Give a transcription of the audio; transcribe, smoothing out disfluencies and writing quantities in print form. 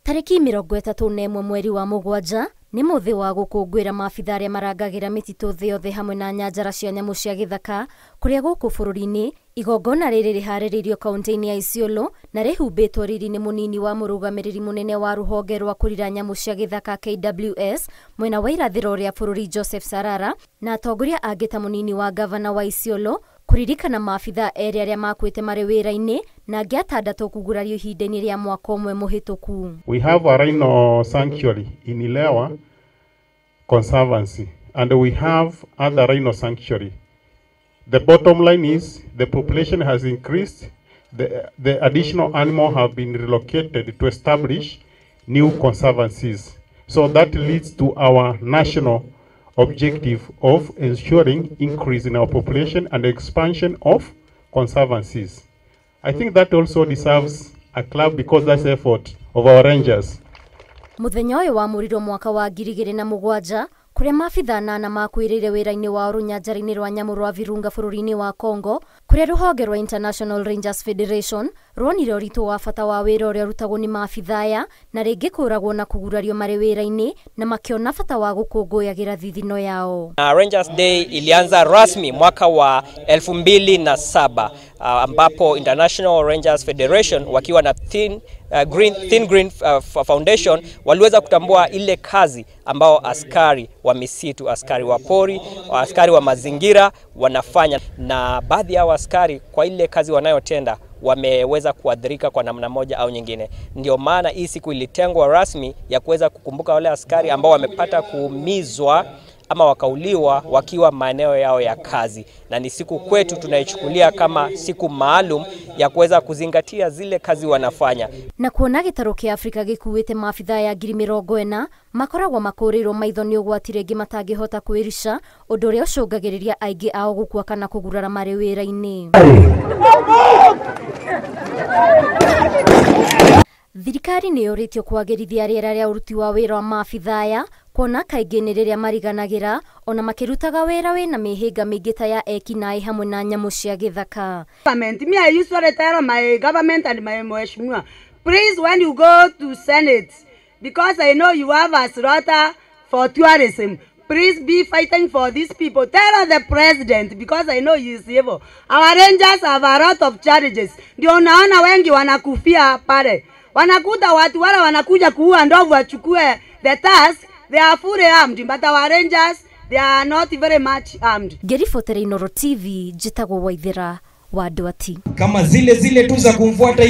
Tariki 31 mweri wa Mũgwanja nĩ mũthĩ wa gũkũngũĩra maabitha arĩa marangagĩra mĩtitũ thĩ yothe hamwe na nyanjara cia nyamũ cia gĩthaka kũrĩa gũkũ bũrũri-inĩ. Igongona rĩrĩ rĩharĩrĩirio kaunti-inĩ ya Isiolo na rĩhumbĩtwo riri-inĩ mũnini wa mũrũgamĩrĩri mũnene wa rũhonge rwa kũrira nyamũ cia gĩthaka KWS mwena wa irathĩro rĩa bũrũri Joseph Sarara na atongoria angĩ ta mũnini wa gavana wa Isiolo kuririkana maabitha erĩ arĩa makuĩte marĩ wĩra-inĩ na angĩ atandatũ kugurario ihinda-inĩ rĩa mwaka ũmwe mũhĩtũku. We have a rhino sanctuary in Ilewa Conservancy and we have other rhino sanctuary. The bottom line is the population has increased. The additional animals have been relocated to establish new conservancies. So that leads to our national objective of ensuring increase in our population and expansion of conservancies. I think that also deserves a clap because that's the effort of our rangers. Mũthenya ũyũ wa mũrirwo mwaka wa 2007 kũrĩa maabitha 8 makuĩrĩire wĩra-inĩ wao rũnyanjara-inĩ rwa nyamũ rwa Virunga bũrũri-inĩ wa Congo, kũrĩa rũhonge rwa International Rangers Federation ruonire ũritũ wa bata wa wĩra ũrĩa ũrutagwo nĩ maabitha aya na rĩngĩ kũragwo na kugurario marĩ wĩra-inĩ na makĩona bata wa gũkũngũyagĩra thithino yao. Rangers Day ilianza rasmi mwaka wa 2007 ambapo International Rangers Federation wakiwa na Thin Green Foundation waliweza kutambua ile kazi ambao askari wa misitu, askari wa pori, askari wa mazingira wanafanya, na baadhi ya askari kwa ile kazi wanayotenda wameweza kuadhirika kwa namna moja au nyingine. Ndio maana hii siku ilitengwa rasmi ya kuweza kukumbuka wale askari ambao wamepata kuumizwa ama wakauliwa wakiwa maeneo yao ya kazi, na ni siku kwetu tunaichukulia kama siku maalum ya kuweza kuzingatia zile kazi wanafanya. Na kuona gĩtarũ kĩa Afrika gĩkuĩte maabitha ya 40,000 makoragwo makũrĩirwo maitho nĩ ũgwati rĩngĩ matangĩhota kwĩrisha, ũndũ ũrĩa ũcũngagĩrĩria aingĩ ao gũkua kana kũgurara marĩ wĩra-inĩ. Thirikari nĩ yũrĩtio kwagĩrithia rĩera rĩa ũruti wa wĩra wa maabitha aya, kuona kaingĩ nĩ rĩrĩa mariganagĩra ona makĩrutaga wĩra wĩna mĩhĩnga mĩingĩ ta ya ekinaĩ hamwe na nyamũ cia gĩthaka. Me, I usually tell my government and my mheshimiwa, please when you go to Senate, because I know you have a slaughter for tourism, please be fighting for these people. Tell the president because I know he is evil. Our rangers have a lot of challenges. Ndio naona wengi wanakufia pale. Wanakuta watu wale wanakuja kuua ndovu wachukue the task. They are fully armed, but our rangers, they are not very much armed. Ngerifotere Inoro TV, njitagwo Waithera wa Ndwati. Kama zile tu za kumfuata